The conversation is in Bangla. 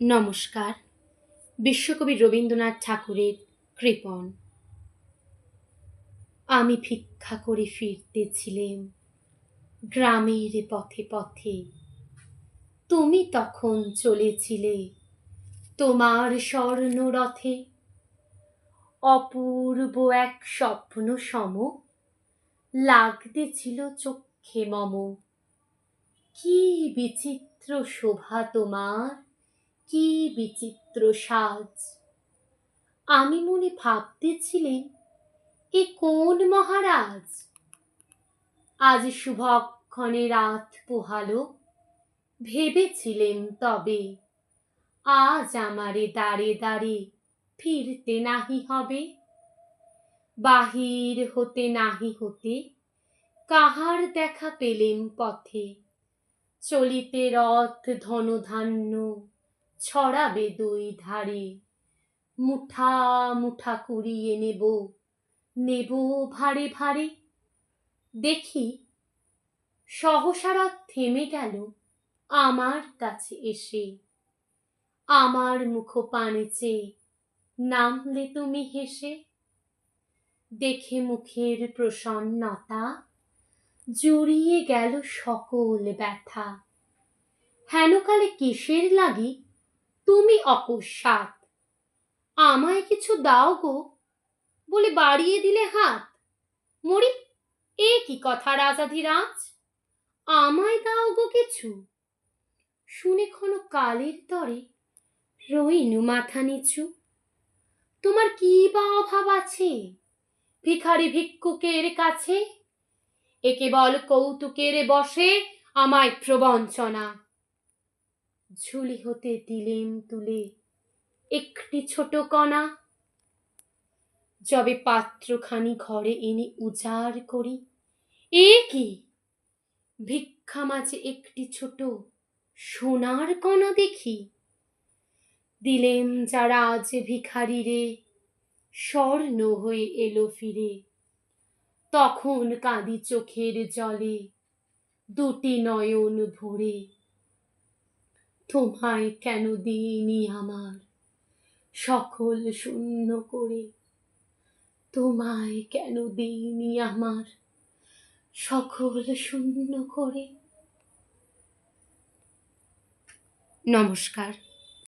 নমস্কার। বিশ্বকবি রবীন্দ্রনাথ ঠাকুরের কৃপণ। আমি ভিক্ষা করে ফিরতেছিলেম গ্রামের পথে পথে, তুমি তখন চলেছিলে তোমার স্বর্ণরথে। অপূর্ব এক স্বপ্ন সম লাগতেছিল চক্ষে মম। কি বিচিত্র শোভা তোমার, কি বিচিত্র সাজ! আমি মনে ভাবতেছিলেম, এ কোন মহারাজ? আজ শুভক্ষণে রাত পোহালো, ভেবেছিলেম তবে আজ আমারে দ্বারে দ্বারে ফিরতে নাহি হবে। বাহির হতে নাহি হতে কাহার দেখা পেলেম পথে, চলিতে রথ ধনধান্য ছড়াবে দুই ধারে। মুঠা মুঠা কুড়িয়ে নেব, নেব ভারে ভারে। দেখি সহসা রথ থেমে গেল আমার কাছে এসে। আমার মুখপানে চেয়ে নামলে তুমি হেসে। দেখে মুখের প্রসন্নতা জুড়িয়ে গেল সকল ব্যথা। হেনকালে কিসের লাগি তুমি অকস্মাৎ আমায় কিছু দাও গো বলে বাড়িয়ে দিলে হাত। মরি, এ কি কথা রাজাধিরাজ, আমায় দাও গো কিছু! শুনে ক্ষণকালের তরে রইনু মাথা নিচু। তোমার কি বা অভাব আছে ভিখারি ভিক্ষুকের কাছে? এ কেবল কৌতুকের বশে আমায় প্রবঞ্চনা। ঝুলি হতে দিলেম তুলে একটি ছোট কণা, যবে পাত্রখানি ঘরে এনে উজাড় করি, এ কি ভিক্ষা মাঝে একটি ছোট সোনার কণা দেখি। দিলেম যারা আজ ভিখারিরে, স্বর্ণ হয়ে এলো ফিরে। তখন কাঁদি চোখের জলে দুটি নয়ন ভরে। তোমায় কেন দিইনি আমার সকল শূন্য করে, তোমায় কেন দিইনি আমার সকল শূন্য করে। নমস্কার।